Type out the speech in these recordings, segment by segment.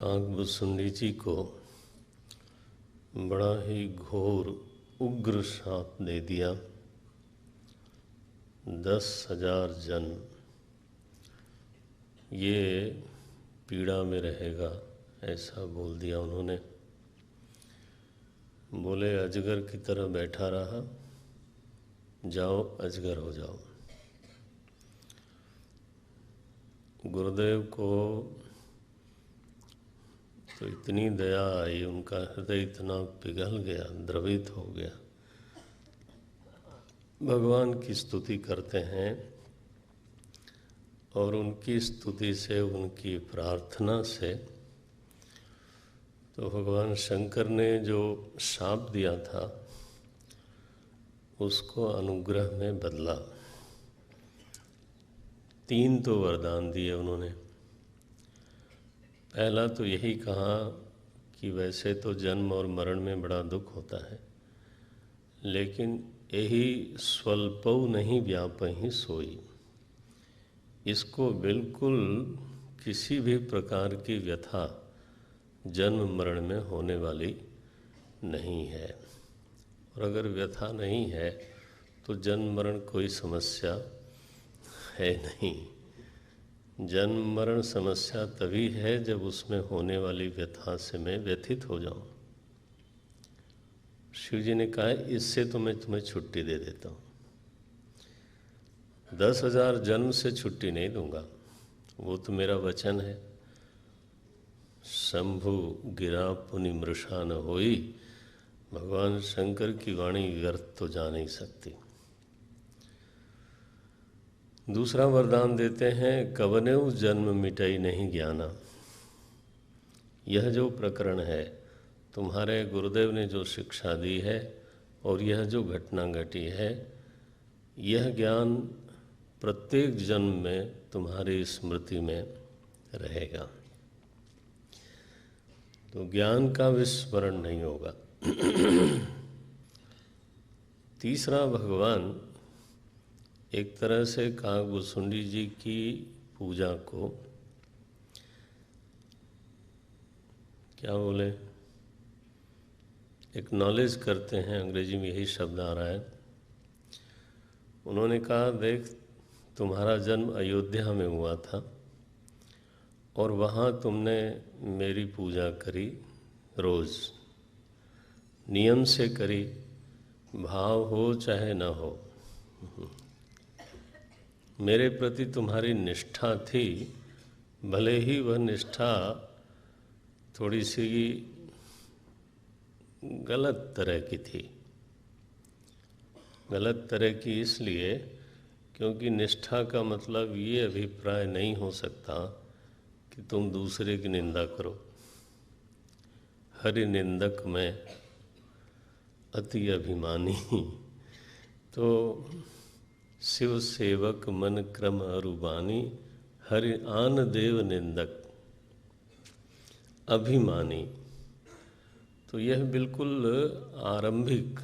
काकभुसुंडी जी को बड़ा ही घोर उग्र श्राप दे दिया। 10,000 जन ये पीड़ा में रहेगा, ऐसा बोल दिया उन्होंने। बोले अजगर की तरह बैठा रहा, जाओ अजगर हो जाओ। गुरुदेव को तो इतनी दया आई, उनका हृदय इतना पिघल गया, द्रवित हो गया। भगवान की स्तुति करते हैं और उनकी स्तुति से, उनकी प्रार्थना से तो भगवान शंकर ने जो शाप दिया था उसको अनुग्रह में बदला। 3 तो वरदान दिए उन्होंने। पहला तो यही कहा कि वैसे तो जन्म और मरण में बड़ा दुख होता है, लेकिन यही स्वल्पौ नहीं व्यापहि सोई। इसको बिल्कुल किसी भी प्रकार की व्यथा जन्म मरण में होने वाली नहीं है। और अगर व्यथा नहीं है तो जन्म मरण कोई समस्या है नहीं। जन्म मरण समस्या तभी है जब उसमें होने वाली व्यथा से मैं व्यथित हो जाऊं। शिव जी ने कहा इससे तो मैं तुम्हें छुट्टी दे देता हूँ। 10,000 जन्म से छुट्टी नहीं दूंगा, वो तो मेरा वचन है। शंभु गिरा पुनि मृषा न होई। भगवान शंकर की वाणी व्यर्थ तो जा नहीं सकती। दूसरा वरदान देते हैं, कवनेउ जन्म मिटई नहीं ज्ञाना। यह जो प्रकरण है, तुम्हारे गुरुदेव ने जो शिक्षा दी है और यह जो घटना घटी है, यह ज्ञान प्रत्येक जन्म में तुम्हारी स्मृति में रहेगा। तो ज्ञान का विस्मरण नहीं होगा। तीसरा, भगवान एक तरह से काकभुसुंडी जी की पूजा को क्या बोले, एक्नॉलेज करते हैं। अंग्रेजी में यही शब्द आ रहा है। उन्होंने कहा देख, तुम्हारा जन्म अयोध्या में हुआ था और वहाँ तुमने मेरी पूजा करी, रोज़ नियम से करी, भाव हो चाहे न हो। मेरे प्रति तुम्हारी निष्ठा थी, भले ही वह निष्ठा थोड़ी सी गलत तरह की थी। गलत तरह की इसलिए क्योंकि निष्ठा का मतलब ये अभिप्राय नहीं हो सकता कि तुम दूसरे की निंदा करो। हरि निंदक में अति अभिमानी। तो शिव सेवक मन क्रम अरुबानी, हरि आन देव निंदक अभिमानी। तो यह बिल्कुल आरंभिक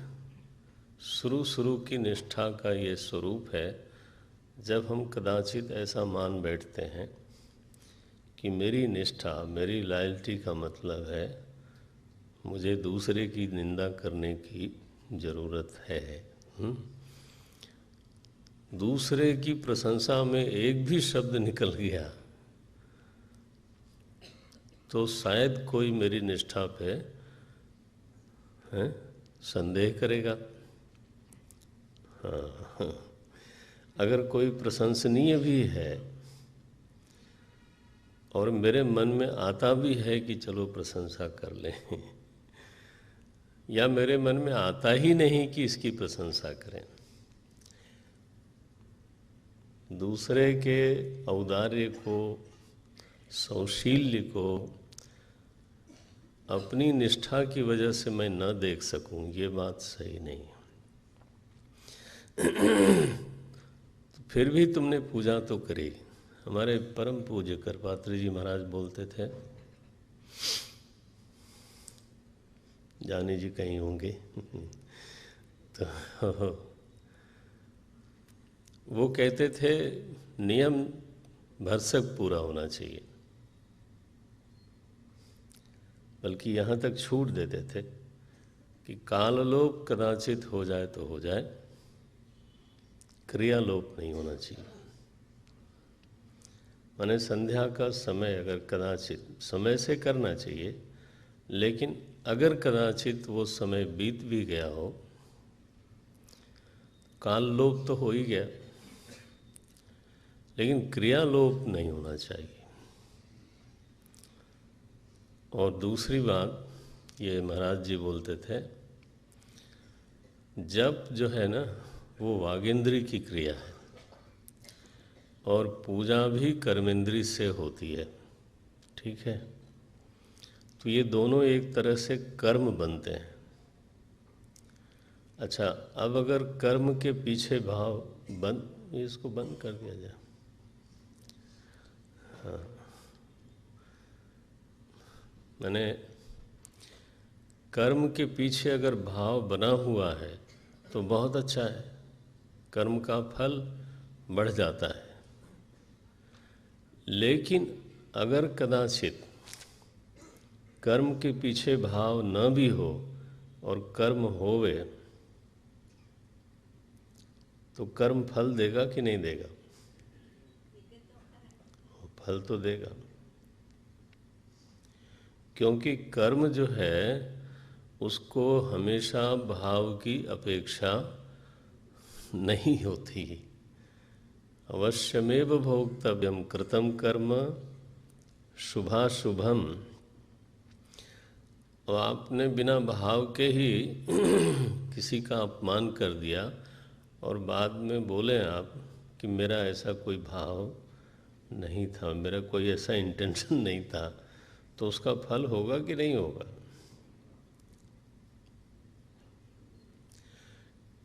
शुरू की निष्ठा का ये स्वरूप है। जब हम कदाचित ऐसा मान बैठते हैं कि मेरी निष्ठा, मेरी लॉयल्टी का मतलब है मुझे दूसरे की निंदा करने की ज़रूरत है। दूसरे की प्रशंसा में एक भी शब्द निकल गया तो शायद कोई मेरी निष्ठा पे संदेह करेगा। हाँ, अगर कोई प्रशंसनीय भी है और मेरे मन में आता भी है कि चलो प्रशंसा कर लें, या मेरे मन में आता ही नहीं कि इसकी प्रशंसा करें, दूसरे के औदार्य को, सौशील्य को अपनी निष्ठा की वजह से मैं न देख सकूं, ये बात सही नहीं। तो फिर भी तुमने पूजा तो करी। हमारे परम पूज्य करपात्री जी महाराज बोलते थे, जानी जी कहीं होंगे तो वो कहते थे नियम भरसक पूरा होना चाहिए। बल्कि यहाँ तक छूट देते थे कि काललोप कदाचित हो जाए तो हो जाए, क्रियालोप नहीं होना चाहिए। माने संध्या का समय अगर कदाचित समय से करना चाहिए, लेकिन अगर कदाचित वो समय बीत भी गया हो, काललोप तो हो ही गया, लेकिन क्रियालोप नहीं होना चाहिए। और दूसरी बात ये महाराज जी बोलते थे, जप जो है ना वो वागेंद्री की क्रिया है और पूजा भी कर्मेंद्री से होती है, ठीक है। तो ये दोनों एक तरह से कर्म बनते हैं। अच्छा, अब अगर कर्म के पीछे भाव इसको बंद कर दिया जाए। हाँ, मैंने कर्म के पीछे अगर भाव बना हुआ है तो बहुत अच्छा है, कर्म का फल बढ़ जाता है। लेकिन अगर कदाचित कर्म के पीछे भाव न भी हो और कर्म होवे, तो कर्म फल देगा कि नहीं देगा? फल तो देगा, क्योंकि कर्म जो है उसको हमेशा भाव की अपेक्षा नहीं होती। अवश्यमेव भोक्तव्यम कृतम कर्म शुभाशुभम। और आपने बिना भाव के ही किसी का अपमान कर दिया और बाद में बोले आप कि मेरा ऐसा कोई भाव नहीं था, मेरा कोई ऐसा इंटेंशन नहीं था, तो उसका फल होगा कि नहीं होगा?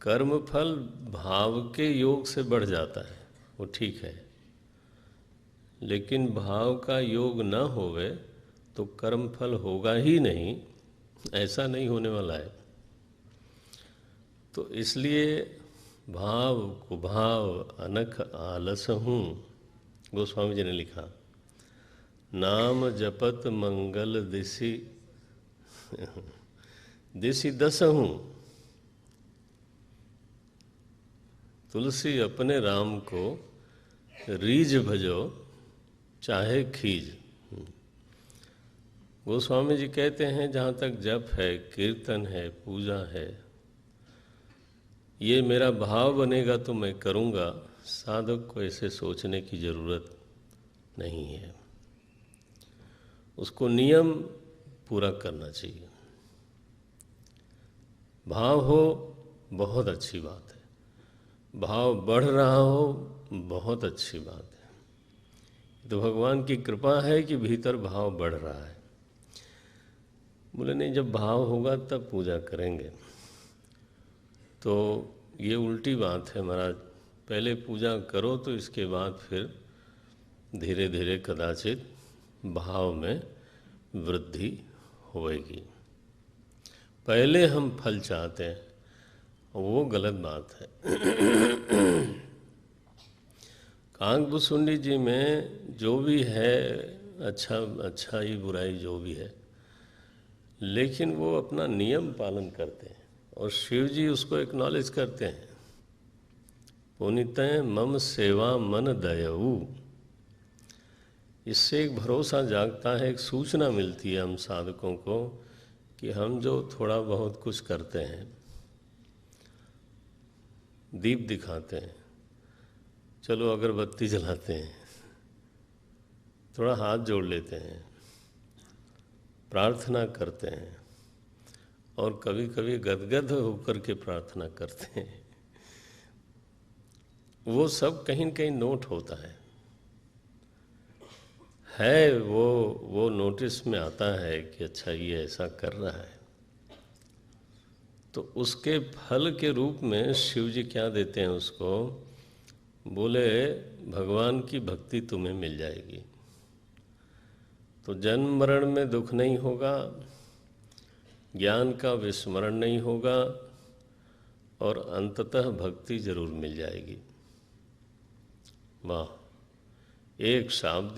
कर्म फल भाव के योग से बढ़ जाता है, वो ठीक है, लेकिन भाव का योग न होवे तो कर्म फल होगा ही नहीं, ऐसा नहीं होने वाला है। तो इसलिए भाव कुभाव अनख आलस हूँ, गोस्वामी जी ने लिखा, नाम जपत मंगल दिशि दिशि दस हूँ, तुलसी अपने राम को रीझ भजो चाहे खीज। गोस्वामी जी कहते हैं, जहाँ तक जप है, कीर्तन है, पूजा है, ये मेरा भाव बनेगा तो मैं करूँगा, साधक को ऐसे सोचने की ज़रूरत नहीं है। उसको नियम पूरा करना चाहिए। भाव हो बहुत अच्छी बात है, भाव बढ़ रहा हो बहुत अच्छी बात है, तो भगवान की कृपा है कि भीतर भाव बढ़ रहा है। बोले नहीं, जब भाव होगा तब पूजा करेंगे। तो ये उल्टी बात है महाराज, पहले पूजा करो तो इसके बाद फिर धीरे धीरे कदाचित भाव में वृद्धि होएगी। पहले हम फल चाहते हैं, वो गलत बात है। काकभुसुंडी जी में जो भी है, अच्छा ही बुराई जो भी है, लेकिन वो अपना नियम पालन करते हैं और शिव जी उसको एक्नॉलेज करते हैं। पुनितय मम सेवा मन दयऊ, इससे एक भरोसा जागता है, एक सूचना मिलती है हम साधकों को कि हम जो थोड़ा बहुत कुछ करते हैं, दीप दिखाते हैं, चलो अगरबत्ती जलाते हैं, थोड़ा हाथ जोड़ लेते हैं, प्रार्थना करते हैं और कभी कभी गदगद होकर के प्रार्थना करते हैं, वो सब कहीं न कहीं नोट होता है, वो नोटिस में आता है कि अच्छा ये ऐसा कर रहा है। तो उसके फल के रूप में शिव जी क्या देते हैं उसको? बोले भगवान की भक्ति तुम्हें मिल जाएगी, तो जन्म मरण में दुख नहीं होगा, ज्ञान का विस्मरण नहीं होगा और अंततः भक्ति जरूर मिल जाएगी। वाह, एक शब्द